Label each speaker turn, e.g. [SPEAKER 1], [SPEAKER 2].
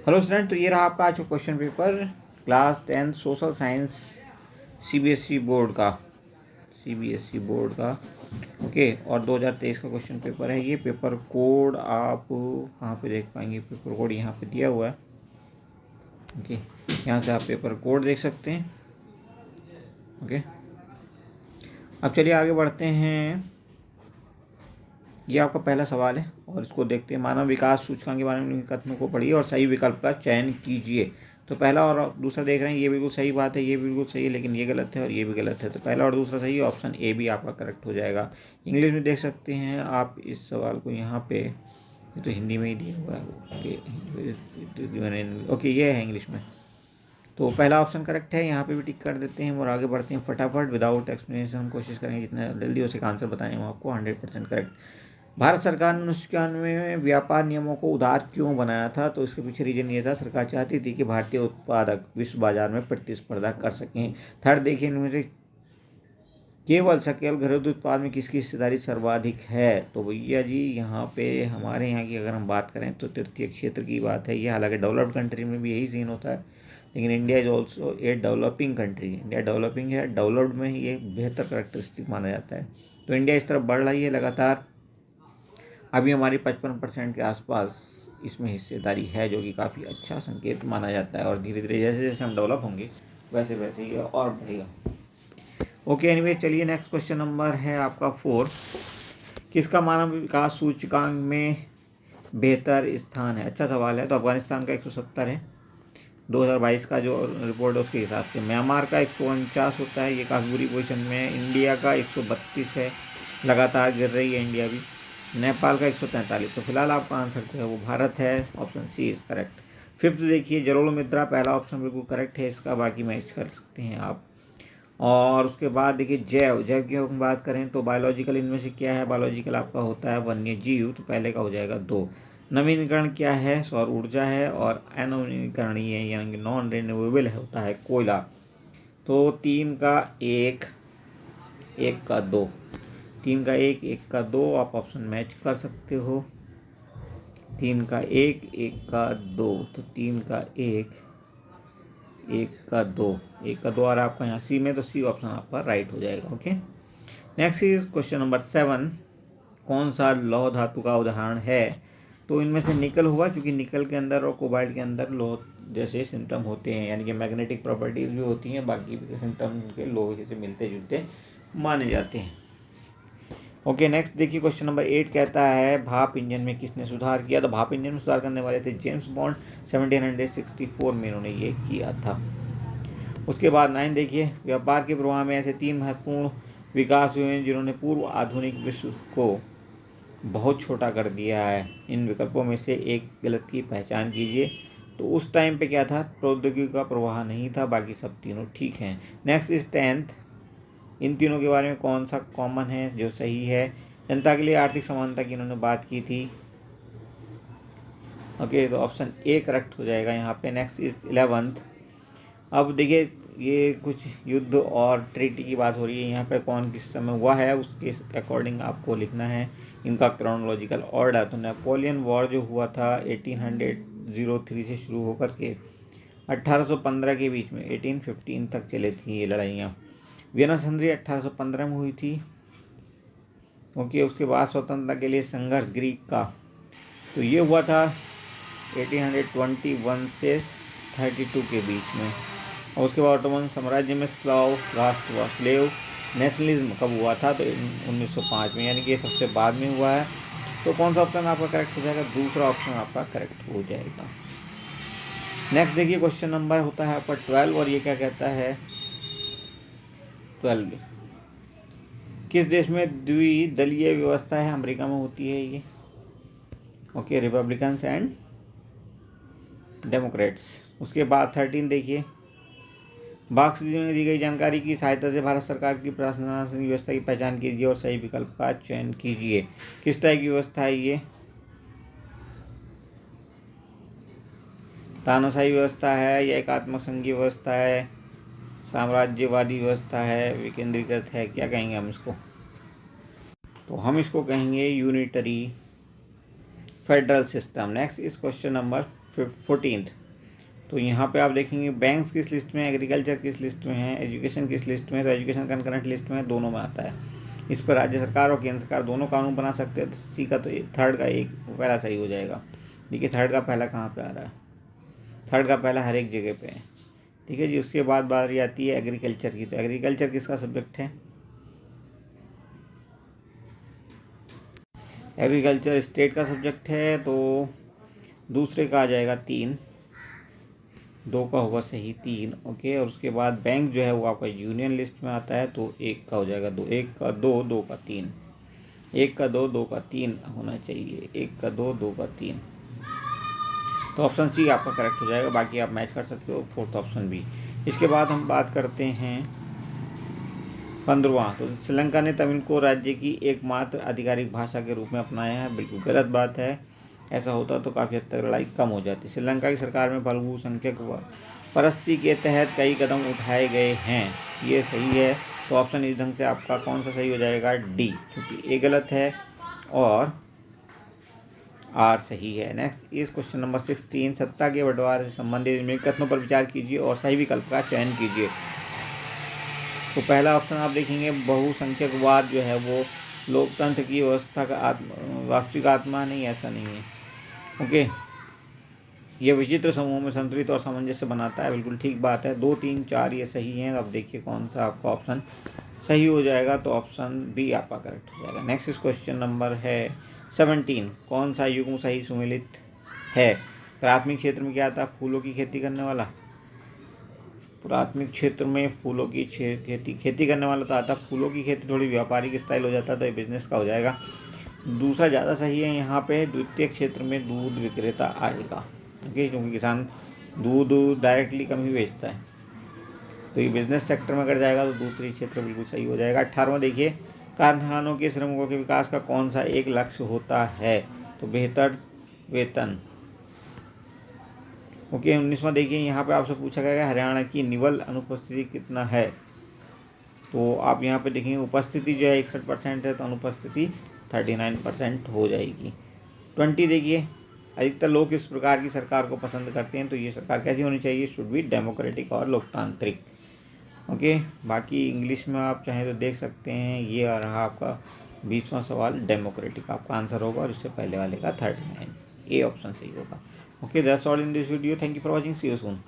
[SPEAKER 1] Hello student, तो ये रहा आपका आज का question paper class 10 social science CBSE board का ओके। और 2023 का क्वेश्चन पेपर है ये। पेपर कोड आप कहाँ पे देख पाएंगे? पेपर कोड यहाँ पे दिया हुआ है ओके। यहाँ से आप पेपर कोड देख सकते हैं ओके। अब चलिए आगे बढ़ते हैं। ये आपका पहला सवाल है और इसको देखते हैं। मानव विकास सूचकांक के बारे में कथनों को पढ़िए और सही विकल्प का चयन कीजिए। तो पहला और दूसरा देख रहे हैं, ये बिल्कुल सही बात है, ये बिल्कुल सही है, लेकिन ये गलत है और ये भी गलत है। तो पहला और दूसरा सही है, ऑप्शन ए भी आपका करेक्ट हो जाएगा। इंग्लिश में देख सकते हैं आप इस सवाल को यहाँ पे, ये तो हिंदी में ही दिया हुआ है ओके, ये है इंग्लिश में। तो पहला ऑप्शन करेक्ट है, यहाँ पे भी टिक कर देते हैं और आगे बढ़ते हैं फटाफट विदाउट एक्सप्लेनेशन। हम कोशिश करेंगे जितना जल्दी हो सके आंसर बताएं हम आपको 100% करेक्ट। भारत सरकार ने 1991 में व्यापार नियमों को उदार क्यों बनाया था? तो इसके पीछे रीजन ये था, सरकार चाहती थी कि भारतीय उत्पादक विश्व बाजार में प्रतिस्पर्धा कर सकें। थर्ड देखिए, इनमें से केवल सकल घरेलू उत्पाद में किसकी हिस्सेदारी सर्वाधिक है? तो भैया जी यहाँ पे हमारे यहाँ की अगर हम बात करें तो तृतीय क्षेत्र की बात है ये। हालांकि डेवलप्ड कंट्री में भी यही सीन होता है, लेकिन India is also a developing country. India developing है, डेवलप्ड में ही ये बेहतर करेक्टरिस्टिक माना जाता है। तो इंडिया इस तरफ बढ़ रही है लगातार। अभी हमारी 55% के आसपास इसमें हिस्सेदारी है, जो कि काफ़ी अच्छा संकेत माना जाता है। और धीरे धीरे जैसे जैसे हम डेवलप होंगे वैसे वैसे ये और बढ़ेगा ओके। एनीवे चलिए, नेक्स्ट क्वेश्चन नंबर है आपका 4। किसका मानव विकास सूचकांक में बेहतर स्थान है? अच्छा सवाल है। तो अफगानिस्तान का 170 है 2022 का जो रिपोर्ट है उसके हिसाब से। म्यांमार का 149 होता है, ये काफ़ी बुरी पोजीशन में है। इंडिया का 132 है, लगातार गिर रही है इंडिया भी। नेपाल का 143। तो फिलहाल आपका आंसर जो है वो भारत है, option C is correct. Fifth देखिए, जलोढ़ मृदा, पहला ऑप्शन बिल्कुल करेक्ट है इसका, बाकी मैच कर सकते हैं आप। और उसके बाद देखिए जैव की हम बात करें तो बायोलॉजिकल इनमें से क्या है? बायोलॉजिकल आपका होता है वन्य जीव, तो पहले का हो जाएगा 2। नवीनीकरण क्या है? सौर ऊर्जा है। और अनवीकरणीय यानी नॉन रिन्यूएबल होता है कोयला। तो 3 का 1, 1 का 2, 3 का 1, 1 का 2 आप ऑप्शन मैच कर सकते हो। 3 का 1, 1 का 2, तो 3 का 1, 1 का 2, 1 का 2 आ रहा है आपका यहाँ सी में, तो सी ऑप्शन आपका राइट हो जाएगा okay. Next is question number 7। कौन सा लौह धातु का उदाहरण है? तो इनमें से निकल होगा, क्योंकि निकल के अंदर और कोबाल्ट के अंदर लोह जैसे सिम्टम होते हैं, यानी कि मैग्नेटिक प्रॉपर्टीज भी होती हैं, बाकी भी सिम्टम के लोहे से मिलते जुलते माने जाते हैं ओके। नेक्स्ट देखिए, क्वेश्चन नंबर 8 कहता है भाप इंजन में किसने सुधार किया? तो भाप इंजन में सुधार करने वाले थे जेम्स बॉन्ड, 1764 में इन्होंने ये किया था। उसके बाद 9 देखिए, व्यापार के प्रवाह में ऐसे 3 महत्वपूर्ण विकास हुए हैं जिन्होंने पूर्व आधुनिक विश्व को बहुत छोटा कर दिया है। इन विकल्पों में से एक गलत की पहचान कीजिए। तो उस टाइम पे क्या था? प्रौद्योगिकी का प्रवाह नहीं था, बाकी सब तीनों ठीक हैं। Next is 10th। इन तीनों के बारे में कौन सा कॉमन है जो सही है? जनता के लिए आर्थिक समानता की इन्होंने बात की थी ओके, तो ऑप्शन ए करेक्ट हो जाएगा यहाँ पे। Next is 11th। अब देखिए, ये कुछ युद्ध और ट्रीटी की बात हो रही है यहाँ पे, कौन किस समय हुआ है उसके अकॉर्डिंग आपको लिखना है इनका क्रोनोलॉजिकल ऑर्डर। तो नेपोलियन वॉर जो हुआ था 1803 से शुरू होकर के 1815 के बीच में 1815 तक चले थी ये लड़ाइयाँ। वियना संधि 1815 में हुई थी क्योंकि उसके बाद स्वतंत्रता के लिए संघर्ष ग्रीक का, तो ये हुआ था 1821 से 32 के बीच में। और उसके बाद ऑटोमन साम्राज्य में स्लाव राष्ट्र व स्लेव नेशनलिज्म कब हुआ था? तो 1905 में, यानी कि ये सबसे बाद में हुआ है। तो कौन सा ऑप्शन आपका करेक्ट हो जाएगा? दूसरा ऑप्शन आपका करेक्ट हो जाएगा। नेक्स्ट देखिए, क्वेश्चन नंबर होता है आपका 12 और ये क्या कहता है? 12 किस देश में द्विदलीय व्यवस्था है? अमेरिका में होती है ये ओके, रिपब्लिकन्स एंड डेमोक्रेट्स। उसके बाद 13 देखिए, बॉक्स में दी गई जानकारी की सहायता से भारत सरकार की प्रशासनिक व्यवस्था की पहचान कीजिए और सही विकल्प का चयन कीजिए। किस तरह की व्यवस्था है ये? तानाशाही व्यवस्था है या एकात्मक संघीय व्यवस्था है, साम्राज्यवादी व्यवस्था है, विकेंद्रीकृत है? क्या कहेंगे हम इसको? तो हम इसको कहेंगे unitary federal system. Next is question number 14th। तो यहाँ पे आप देखेंगे बैंक्स किस लिस्ट में, एग्रीकल्चर किस लिस्ट में है, एजुकेशन किस लिस्ट में, तो एजुकेशन कंकरेंट लिस्ट में दोनों में आता है। इस पर राज्य सरकार और केंद्र सरकार दोनों कानून बना सकते हैं। तो सी का तो थर्ड का एक पहला सही हो जाएगा। देखिए थर्ड का पहला कहाँ पे आ रहा है, थर्ड का पहला हर एक जगह पे है। ठीक है जी। उसके बाद बारी आती है एग्रीकल्चर की। तो एग्रीकल्चर किसका सब्जेक्ट है, एग्रीकल्चर स्टेट का सब्जेक्ट है। तो दूसरे का आ जाएगा 3, 2 का होगा सही 3। ओके। और उसके बाद बैंक जो है वो आपका यूनियन लिस्ट में आता है, तो 1 का हो जाएगा 2, 1 का 2, 2 का 3, 1 का 2, 2 का 3 होना चाहिए, 1 का 2, 2 का 3। तो ऑप्शन सी आपका करेक्ट हो जाएगा। बाकी आप मैच कर सकते हो, फोर्थ ऑप्शन भी। इसके बाद हम बात करते हैं 15वां। तो श्रीलंका ने तमिल को राज्य की एकमात्र आधिकारिक भाषा के रूप में अपनाया है। बिल्कुल गलत बात है। ऐसा होता तो काफ़ी हद तक लड़ाई कम हो जाती। श्रीलंका की सरकार में बहुसंख्यक परस्ती के तहत कई कदम उठाए गए हैं, ये सही है। तो ऑप्शन इस ढंग से आपका कौन सा सही हो जाएगा, डी, क्योंकि ए गलत है और आर सही है। नेक्स्ट इस क्वेश्चन नंबर 16, सत्ता के बंटवारे से संबंधित निम्नलिखित कथनों पर विचार कीजिए और सही विकल्प का चयन कीजिए। तो पहला ऑप्शन आप देखेंगे, बहुसंख्यकवाद जो है वो लोकतंत्र की व्यवस्था का वास्तविक आत्मा नहीं, ऐसा नहीं है। ओके। ये विचित्र समूह में संतुलित और सामंजस्य बनाता है, बिल्कुल ठीक बात है। 2, 3, 4 ये सही हैं। अब देखिए कौन सा आपका ऑप्शन सही हो जाएगा। तो ऑप्शन बी आपका करेक्ट हो जाएगा। नेक्स्ट इस क्वेश्चन नंबर है 17, कौन सा युग्म सही सुमेलित है। प्राथमिक क्षेत्र में क्या आता, फूलों की खेती करने वाला। प्राथमिक क्षेत्र में फूलों की खेती करने वाला तो आता। फूलों की खेती थोड़ी व्यापारिक स्टाइल हो जाता है, तो ये बिजनेस का हो जाएगा। दूसरा ज़्यादा सही है यहाँ पे। द्वितीय क्षेत्र में दूध विक्रेता आएगा, ओके, क्योंकि किसान दूध डायरेक्टली कम ही बेचता है, तो ये बिजनेस सेक्टर में अगर जाएगा तो दूसरी क्षेत्र बिल्कुल सही हो जाएगा। 18वां देखिए, कारखानों के श्रमिकों के विकास का कौन सा एक लक्ष्य होता है। तो बेहतर वेतन। ओके। 19वां देखिए, यहाँ पे आपसे पूछा गया है हरियाणा की निवल अनुपस्थिति कितना है। तो आप यहाँ पे देखेंगे उपस्थिति जो है 61% है, तो अनुपस्थिति 39% हो जाएगी। 20 देखिए, अधिकतर लोग किस प्रकार की सरकार को पसंद करते हैं। तो ये सरकार कैसी होनी चाहिए, शुड बी डेमोक्रेटिक और लोकतांत्रिक। ओके। बाकी इंग्लिश में आप चाहें तो देख सकते हैं। ये आ रहा आपका 20वां सवाल, डेमोक्रेटिक आपका आंसर होगा, और इससे पहले वाले का 39, ए ऑप्शन सही होगा। Okay, that's all in this video. Thank you for watching, see you soon.